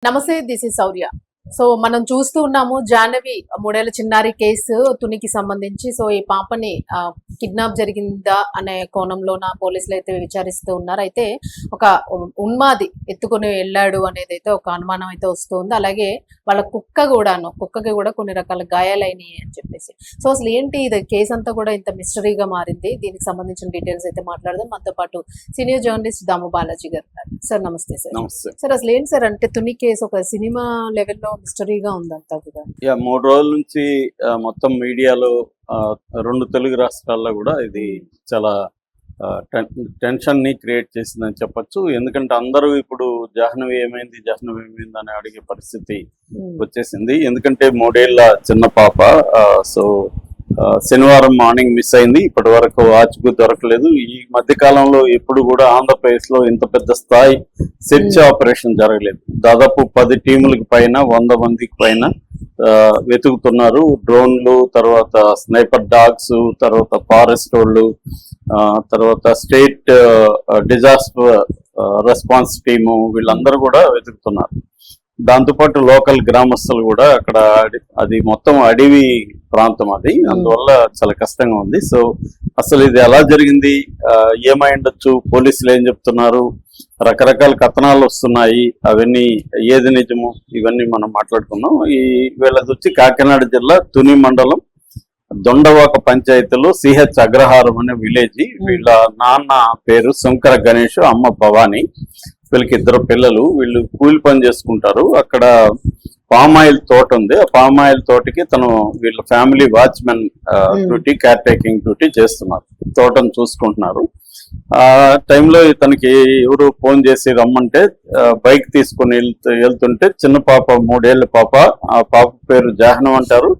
నమస్తే, this is Shaurya. So మనం చూస్తూ ఉన్నాము జాహ్నవి 3 ఏళ్ల చిన్నారి కేసు తునికి సంబంధించి. సో ఈ పాపని కిడ్నాప్ జరిగిందా అనే కోణంలోన పోలీసులు అయితే విచారిస్తూ ఉన్నారు. అయితే ఒక ఉన్మాది ఎత్తుకొని వెళ్ళాడు అనేది అయితే ఒక అనుమానం అయితే వస్తుంది. అలాగే వాళ్ళ కుక్కకి కూడా కొన్ని రకాల గాయాలైనవి అని చెప్పేసి. సో అసలు ఏంటి ఇది కేసు అంతా కూడా ఇంత మిస్టరీగా మారింది? దీనికి సంబంధించిన డీటెయిల్స్ అయితే మాట్లాడదాం. మనతో పాటు సీనియర్ జర్నలిస్ట్ దాము బాలాజీ గారు ఉన్నారు. సార్ నమస్తే సార్. సార్ అసలు ఏంటి సార్, అంటే తుని కేసు ఒక సినిమా లెవెల్లో మిస్టరీగా ఉందంతా కూడా. 3 రోజుల నుంచి మొత్తం మీడియాలో 2 తెలుగు రాష్ట్రాల్లో కూడా ఇది చాలా టెన్షన్ ని క్రియేట్ చేసిందని చెప్పొచ్చు. ఎందుకంటే అందరూ ఇప్పుడు జాహ్నవి ఏమైంది అని అడిగే పరిస్థితి వచ్చేసింది. ఎందుకంటే 3 ఏళ్ల చిన్న పాప శనివారం మార్నింగ్ మిస్ అయింది. ఇప్పటి వరకు ఆచూకీ దొరకలేదు. ఈ మధ్య కాలంలో ఎప్పుడు కూడా ఆంధ్రప్రదేశ్ లో ఇంత పెద్ద స్థాయి సెర్చ్ ఆపరేషన్ జరగలేదు. దాదాపు 10 టీములకు పైన 100 మందికి పైన వెతుకుతున్నారు. డ్రోన్లు, తర్వాత స్నైపర్ డాగ్స్, తర్వాత ఫారెస్ట్ వాళ్ళు, తర్వాత స్టేట్ డిజాస్టర్ రెస్పాన్స్ టీము, వీళ్ళందరూ కూడా వెతుకుతున్నారు. దాంతోపాటు లోకల్ గ్రామస్తులు కూడా అక్కడ అది మొత్తం అడవి ప్రాంతం, అది అందువల్ల చాలా కష్టంగా ఉంది. సో అసలు ఇది ఎలా జరిగింది, ఏమై ఉండొచ్చు, పోలీసులు ఏం చెప్తున్నారు, రకరకాల కథనాలు వస్తున్నాయి, అవన్నీ ఏది నిజము, ఇవన్నీ మనం మాట్లాడుకున్నాం. వీళ్ళది వచ్చి కాకినాడ జిల్లా తుని మండలం దొండవాక పంచాయతీలో సిహెచ్ అగ్రహారం అనే విలేజ్. వీళ్ళ నాన్న పేరు శంకర గణేష్, అమ్మ భవాని. వీళ్ళకి 2 పిల్లలు. వీళ్ళు కూలి పని చేసుకుంటారు. అక్కడ పామాయిల్ తోట ఉంది. ఆ పామాయిల్ తోటకి వీళ్ళ family watchman duty, care taking duty చేస్తున్నారు. తోటను చూసుకుంటున్నారు. ఆ టైంలో ఇతనికి ఎవరు ఫోన్ చేసి రమ్మంటే బైక్ తీసుకుని వెళ్తుంటే చిన్న పాప, 3 ఏళ్ల పాప, ఆ పాప పేరు జాహ్నవి అంటారు,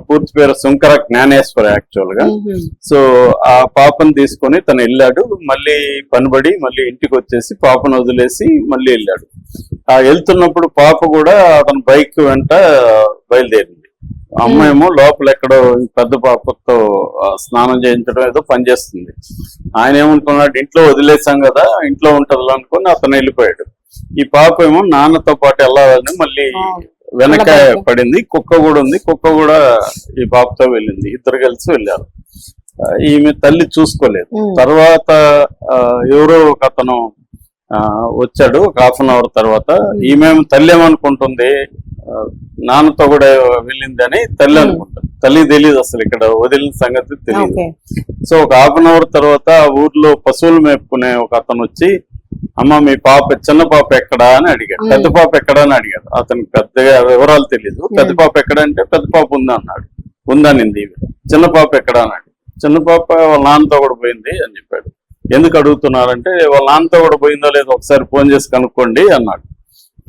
పూర్తి పేరు శంకర జ్ఞానేశ్వర యాక్చువల్ గా. సో ఆ పాపను తీసుకొని తను వెళ్ళాడు. మళ్ళీ పనిబడి మళ్ళీ ఇంటికి వచ్చేసి పాపను వదిలేసి మళ్ళీ వెళ్ళాడు. ఆ వెళ్తున్నప్పుడు పాప కూడా అతని బైక్ వెంట బయలుదేరింది. అమ్మాయేమో లోపల ఎక్కడో పెద్ద పాపతో స్నానం చేయించడం ఏదో పనిచేస్తుంది. ఆయన ఏమనుకున్నాడు, ఇంట్లో వదిలేసాం కదా, ఇంట్లో ఉంటది అనుకుని అతను వెళ్ళిపోయాడు. ఈ పాప ఏమో నాన్నతో పాటు వెళ్ళాలని మళ్ళీ వెనక పడింది. కుక్క కూడా ఉంది. కుక్క కూడా ఈ పాపతో వెళ్ళింది. 2 కలిసి వెళ్ళారు. ఈమె తల్లి చూసుకోలేదు. తర్వాత ఎవరో ఒక అతను వచ్చాడు. ఒక 1/2 అవర్ తర్వాత ఈమె తల్లి ఏమనుకుంటుంది, నాన్నతో కూడా వెళ్ళింది అని తల్లి అనుకుంటుంది. తల్లి తెలియదు అసలు ఇక్కడ వదిలిన సంగతి తెలియదు. సో ఒక 1/2 అవర్ తర్వాత ఊర్లో పశువులు మేపుకునే ఒక అతను వచ్చి, అమ్మ మీ పాప, చిన్న పాప ఎక్కడా అని అడిగాడు. పెద్ద పాప ఎక్కడా అని అడిగాడు. అతనికి పెద్దగా వివరాలు తెలియదు. పెద్ద పాప ఎక్కడ అంటే పెద్ద పాప ఉందా అన్నాడు. ఉందనింది. చిన్న పాప ఎక్కడా అన్నాడు. చిన్న పాప వాళ్ళ నాన్నతో కూడా పోయింది అని చెప్పాడు. ఎందుకు అడుగుతున్నారంటే, వాళ్ళ నాన్నతో కూడా పోయిందో లేదో ఒకసారి ఫోన్ చేసి కనుక్కోండి అన్నాడు.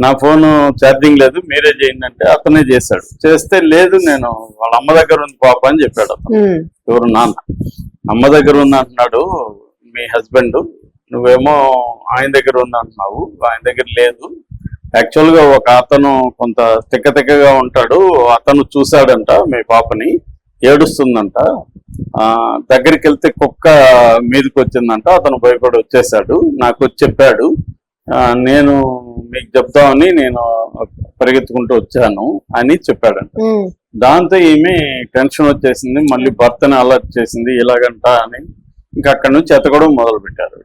నా ఫోన్ ఛార్జింగ్ లేదు, మీరే చేయండి అంటే అతనే చేశాడు. చేస్తే లేదు, నేను వాళ్ళ అమ్మ దగ్గర ఉంది పాప అని చెప్పాడు అతను. ఎవరు, నాన్న. అమ్మ దగ్గర ఉంది అంటున్నాడు మీ హస్బెండ్, నువ్వేమో ఆయన దగ్గర ఉంది అంటున్నావు. ఆయన దగ్గర లేదు. యాక్చువల్ గా ఒక అతను కొంత తిక్కగా ఉంటాడు, అతను చూశాడంట మీ పాపని, ఏడుస్తుందంట. దగ్గరికి వెళ్తే కుక్క మీదకి వచ్చిందంట. అతను భయపడి వచ్చేసాడు. నాకు వచ్చి చెప్పాడు, నేను మీకు చెప్దామని నేను పరిగెత్తుకుంటూ వచ్చాను అని చెప్పాడంట. దాంతో ఈమె టెన్షన్ వచ్చేసింది. మళ్ళీ భర్తని అలర్ట్ చేసింది, ఇలాగంట అని. ఇంకా అక్కడి నుంచి ఎతకడం మొదలు పెట్టారు.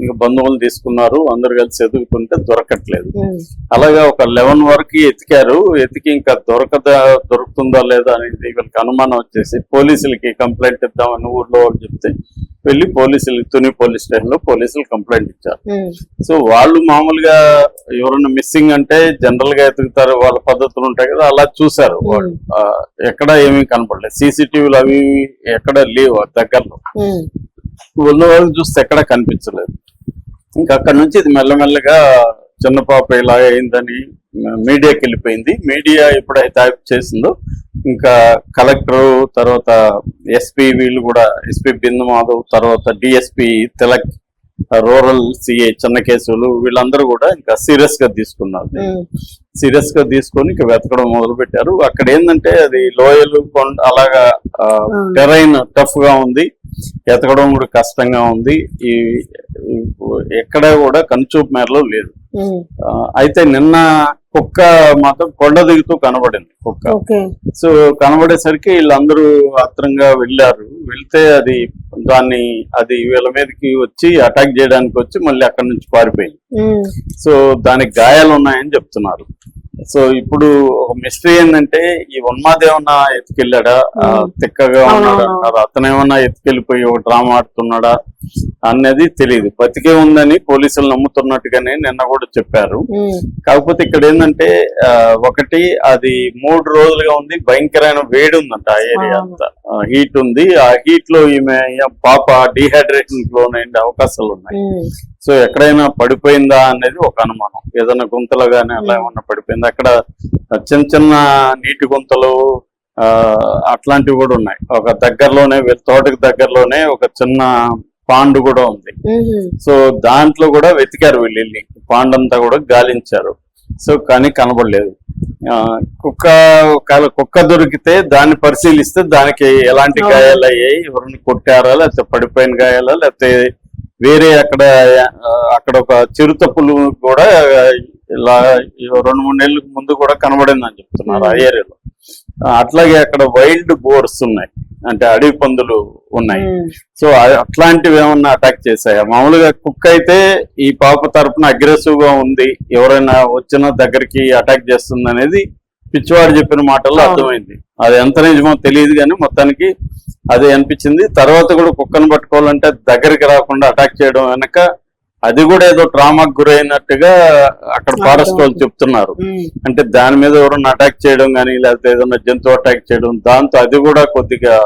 ఇంకా బంధువులు తీసుకున్నారు. అందరు కలిసి ఎదుగుతుంటే దొరకట్లేదు. అలాగా ఒక 11 వరకు ఎతికారు. ఎతికి ఇంకా దొరుకుతుందా లేదా అనేది వీళ్ళకి అనుమానం వచ్చేసి పోలీసులకి కంప్లైంట్ ఇద్దామని ఊర్లో వాళ్ళు చెప్తే వెళ్ళి తుని పోలీస్ స్టేషన్ లో పోలీసులు కంప్లైంట్ ఇచ్చారు. సో వాళ్ళు మామూలుగా ఎవరైనా మిస్సింగ్ అంటే జనరల్ గా ఎతుకుతారు, వాళ్ళ పద్ధతులు ఉంటాయి కదా, అలా చూసారు వాళ్ళు. ఎక్కడ ఏమీ కనపడలేదు. సీసీటీవీలు అవి ఎక్కడ లేవు దగ్గరలో. ఉన్న వాళ్ళు చూస్తే ఎక్కడ కనిపించలేదు. ఇంకా అక్కడి నుంచి ఇది మెల్లమెల్లగా చిన్న పాప ఇలా అయిందని మీడియాకి వెళ్ళిపోయింది. మీడియా ఎప్పుడైతే యాప్ చేసిందో ఇంకా కలెక్టర్, తర్వాత ఎస్పీ, వీళ్ళు కూడా ఎస్పీ బిందు మాధవ్, తర్వాత DSP Tilak, rural CI Chennakesavulu, వీళ్ళందరూ కూడా ఇంకా సీరియస్ గా తీసుకున్నారు. సీరియస్ గా తీసుకొని ఇంకా వెతకడం మొదలు పెట్టారు. అక్కడ ఏంటంటే అది లోయలు, కొండ, అలాగా టెరైన్ టఫ్ గా ఉంది. ఎతకడం కూడా కష్టంగా ఉంది. ఎక్కడ కూడా కనుచూపు మేరలో లేదు. అయితే నిన్న కుక్క మాత్రం కొండ దిగుతూ కనబడింది కుక్క. ఓకే. సో కనబడేసరికి వీళ్ళందరూ ఆత్రంగా వెళ్తే అది వీళ్ళ మీదకి వచ్చి అటాక్ చేయడానికి వచ్చి మళ్ళీ అక్కడి నుంచి పారిపోయింది. సో దానికి గాయాలు ఉన్నాయని చెప్తున్నారు. సో ఇప్పుడు ఒక మిస్టరీ ఏంటంటే ఈ ఉన్మాదేమన్నా ఎత్తుకెళ్ళాడా, తిక్కగా ఉన్నాడా అన్నారు, అతనేమన్నా ఎత్తుకెళ్ళిపోయి ఒక డ్రామా ఆడుతున్నాడా అనేది తెలియదు. బతికే ఉందని పోలీసులు నమ్ముతున్నట్టుగానే నిన్న కూడా చెప్పారు. కాకపోతే ఇక్కడ ఏంటంటే ఒకటి అది 3 రోజులుగా ఉంది, భయంకరమైన వేడి ఉందంట ఆ ఏరియా అంతా, హీట్ ఉంది. ఆ హీట్ లో ఈమె పాప డిహైడ్రేషన్ లోనే అవకాశాలు ఉన్నాయి. సో ఎక్కడైనా పడిపోయిందా అనేది ఒక అనుమానం. ఏదైనా గుంతలు గానీ అలా ఏమన్నా పడిపోయిందా, అక్కడ చిన్న చిన్న నీటి గుంతలు అట్లాంటివి కూడా ఉన్నాయి. ఒక దగ్గరలోనే తోటకి దగ్గరలోనే ఒక చిన్న పాండు కూడా ఉంది. సో దాంట్లో కూడా వెతికారు వీళ్ళు, పాండ్ అంతా కూడా గాలించారు. సో కానీ కనబడలేదు. కుక్క దొరికితే దాన్ని పరిశీలిస్తే దానికి ఎలాంటి గాయాలు అయ్యాయి, ఎవరిని కొట్టారా, లేకపోతే పడిపోయిన గాయాలా, లేకపోతే వేరే అక్కడ ఒక చిరుతపులు కూడా ఇలా 2-3 నెలల ముందు కూడా కనబడిందని చెప్తున్నారు ఆ ఏరియాలో. అట్లాగే అక్కడ వైల్డ్ బోర్స్ ఉన్నాయి, అంటే అడవి పందులు ఉన్నాయి. సో అట్లాంటివి ఏమన్నా అటాక్ చేశాయా? మామూలుగా కుక్క అయితే ఈ పాప తరపున అగ్రెసివ్ గా ఉంది, ఎవరైనా వచ్చినా దగ్గరికి అటాక్ చేస్తుంది అనేది పిచ్చివాడు చెప్పిన మాటల్లో అర్థమైంది. అది ఎంత నిజమో తెలియదు కానీ మొత్తానికి అదే అనిపించింది. తర్వాత కూడా కుక్కను పట్టుకోవాలంటే దగ్గరికి రాకుండా అటాక్ చేయడం వెనక అది కూడా ఏదో ట్రామాకు గురైనట్టుగా అక్కడ ఫారెస్ట్ వాళ్ళు చెప్తున్నారు. అంటే దాని మీద ఎవరన్నా అటాక్ చేయడం కానీ, లేకపోతే ఏదైనా జంతువు అటాక్ చేయడం, దాంతో అది కూడా కొద్దిగా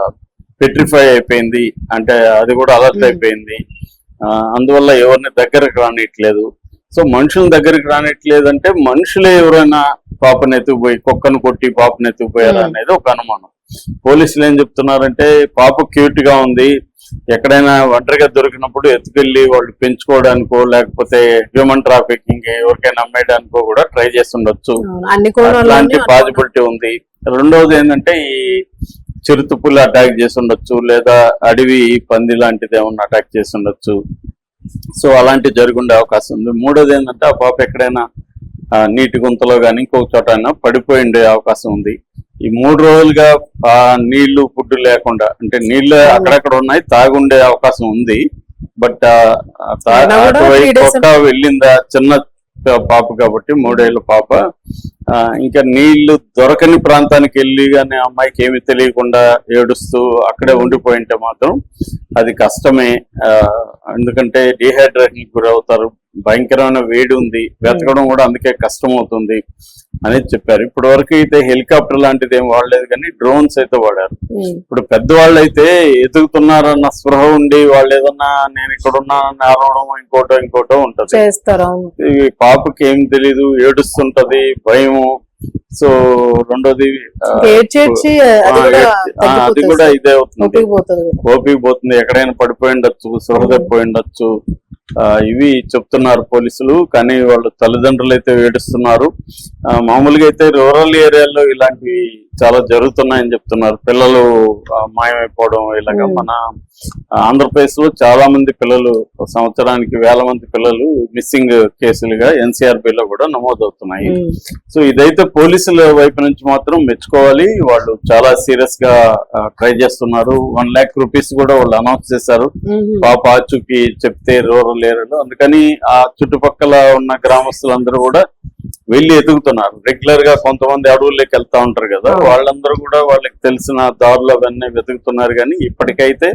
పెట్రిఫై అయిపోయింది, అంటే అది కూడా అలర్ట్ అయిపోయింది. అందువల్ల ఎవరిని దగ్గరకు రానిట్లేదు. సో మనుషుల దగ్గరికి రానిట్లేదు అంటే మనుషులే ఎవరైనా పాపను ఎత్తుకుపోయి కుక్కను కొట్టి పాపను ఎత్తుకుపోయారా అనేది ఒక అనుమానం. పోలీసులు ఏం చెప్తున్నారంటే పాప క్యూట్ గా ఉంది, ఎక్కడైనా ఒంటరిగా దొరికినప్పుడు ఎత్తుకెళ్లి వాళ్ళు పెంచుకోవడానికో లేకపోతే హ్యూమన్ ట్రాఫికింగ్ ఎవరికైనా అమ్మేయడానికో కూడా ట్రై చేస్తుండొచ్చు, అలాంటి పాజిబిలిటీ ఉంది. రెండోది ఏంటంటే ఈ చిరుతుపులు అటాక్ చేసి ఉండొచ్చు, లేదా అడవి పంది లాంటిది ఏమన్నా అటాక్ చేసి ఉండొచ్చు. సో అలాంటివి జరుగుండే అవకాశం ఉంది. మూడోది ఏంటంటే ఆ పాప ఎక్కడైనా నీటి గుంతలో కానీ ఇంకొక చోట పడిపోయి ఉండే అవకాశం ఉంది. ఈ 3 రోజులుగా నీళ్లు ఫుడ్ లేకుండా, అంటే నీళ్లు అక్కడక్కడ ఉన్నాయి, తాగుండే అవకాశం ఉంది. బట్ కుక్క వెళ్ళిందా, చిన్న పాప కాబట్టి 3 ఏళ్ల పాప, ఇంకా నీళ్లు దొరకని ప్రాంతానికి వెళ్ళి కానీ అమ్మాయికి ఏమి తెలియకుండా ఏడుస్తూ అక్కడే ఉండిపోయింటే మాత్రం అది కష్టమే. ఎందుకంటే డిహైడ్రేషన్ గురవుతారు, భయంకరమైన వేడి ఉంది, వెతకడం కూడా అందుకే కష్టం అవుతుంది అనేది చెప్పారు. ఇప్పటి వరకు అయితే హెలికాప్టర్ లాంటిది ఏం వాడలేదు కానీ డ్రోన్స్ అయితే వాడారు. ఇప్పుడు పెద్దవాళ్ళు అయితే ఎదుగుతున్నారన్న స్పృహ ఉండి వాళ్ళు ఏదన్నా నేను ఇక్కడ ఉన్నానని అరవడం ఇంకోటో ఉంటది. పాపకి ఏం తెలీదు, ఏడుస్తుంటది, భయము. సో రెండోది అది కూడా ఇదే అవుతుంది, ఓపిక పోతుంది, ఎక్కడైనా పడిపోయి ఉండొచ్చు, సొరదపోయి ఉండొచ్చు. ఇవి చెప్తున్నారు పోలీసులు. కానీ వాళ్ళు తల్లిదండ్రులు అయితే ఏడుస్తున్నారు. మామూలుగా అయితే రూరల్ ఏరియాలో ఇలాంటివి చాలా జరుగుతున్నాయని చెప్తున్నారు. పిల్లలు మాయమైపోవడం ఇలాగా. మన ఆంధ్రప్రదేశ్ లో చాలా మంది పిల్లలు, సంవత్సరానికి 1000 మంది పిల్లలు మిస్సింగ్ కేసులుగా ఎన్సీఆర్బీలో కూడా నమోదవుతున్నాయి. సో ఇదైతే పోలీసుల వైపు నుంచి మాత్రం మెచ్చుకోవాలి. వాళ్ళు చాలా సీరియస్ గా ట్రై చేస్తున్నారు. 1 lakh రూపీస్ కూడా వాళ్ళు అనౌన్స్ చేశారు పాప ఆచూకి చెప్తే రూరల్ ఏరియాలో. అందుకని ఆ చుట్టుపక్కల ఉన్న గ్రామస్తులందరూ కూడా వెళ్ళి ఎదుగుతున్నారు. రెగ్యులర్ గా కొంతమంది అడవుల్లోకి వెళ్తా ఉంటారు కదా, వాళ్ళందరూ కూడా వాళ్ళకి తెలిసిన దారులు అవన్నీ వెతుకుతున్నారు కానీ ఇప్పటికైతే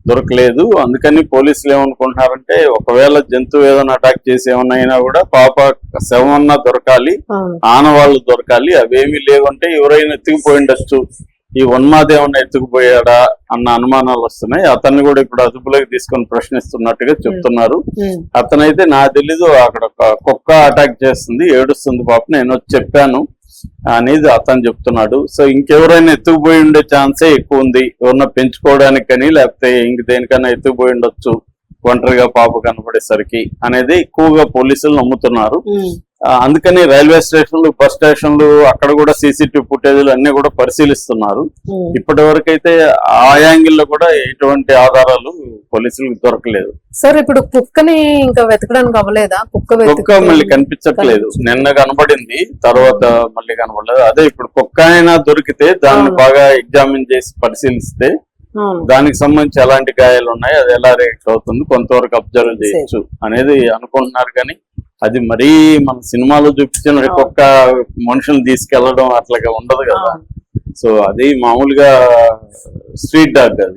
దొరకలేదు. అందుకని పోలీసులు ఏమనుకుంటున్నారంటే ఒకవేళ జంతువు ఏదైనా అటాక్ చేసి ఏమన్నా అయినా కూడా పాప శవమన్నా దొరకాలి, ఆనవాళ్ళు దొరకాలి. అవేమీ లేవంటే ఎవరైనా ఎత్తుకుపోయి ఉండొచ్చు, ఈ ఉన్మాది ఏమన్నా ఎత్తుకుపోయాడా అన్న అనుమానాలు వస్తున్నాయి. అతన్ని కూడా ఇప్పుడు అదుపులోకి తీసుకొని ప్రశ్నిస్తున్నట్టుగా చెప్తున్నారు. అతనైతే నాకు తెలీదు, అక్కడ కుక్క అటాక్ చేస్తుంది, ఏడుస్తుంది పాప, నేను వచ్చి చెప్పాను అనేది అతను చెప్తున్నాడు. సో ఇంకెవరైనా ఎత్తుకుపోయి ఉండే ఛాన్సే ఎక్కువ ఉంది, ఎవరన్నా పెంచుకోవడానికి కానీ లేకపోతే ఇంక దేనికైనా ఎత్తుకుపోయి ఉండొచ్చు ఒంటరిగా పాప కనపడేసరికి అనేది ఎక్కువగా పోలీసులు నమ్ముతున్నారు. అందుకని రైల్వే స్టేషన్లు, బస్ స్టేషన్లు అక్కడ కూడా సీసీటీవీ ఫుటేజ్లు అన్ని కూడా పరిశీలిస్తున్నారు. ఇప్పటి వరకు అయితే ఆ యాంగిల్లో కూడా ఎటువంటి ఆధారాలు పోలీసులకు దొరకలేదు. సార్ ఇప్పుడు కుక్కని ఇంకా వెతకడానికి అవ్వలేదా? కుక్క మళ్ళీ కనిపించట్లేదు. నిన్న కనబడింది, తర్వాత మళ్ళీ కనబడలేదు. అదే ఇప్పుడు కుక్క అయినా దొరికితే దాన్ని బాగా ఎగ్జామిన్ చేసి పరిశీలిస్తే దానికి సంబంధించి ఎలాంటి గాయాలు ఉన్నాయి, అది ఎలా రియాక్ట్ అవుతుంది, కొంతవరకు అబ్జర్వ్ చేయొచ్చు అనేది అనుకుంటున్నారు. కానీ అది మరీ మన సినిమాలో చూపించిన ఒక్కొక్క మనుషులు తీసుకెళ్లడం అట్లాగా ఉండదు కదా. సో అది మామూలుగా స్ట్రీట్ డాగ్ అది.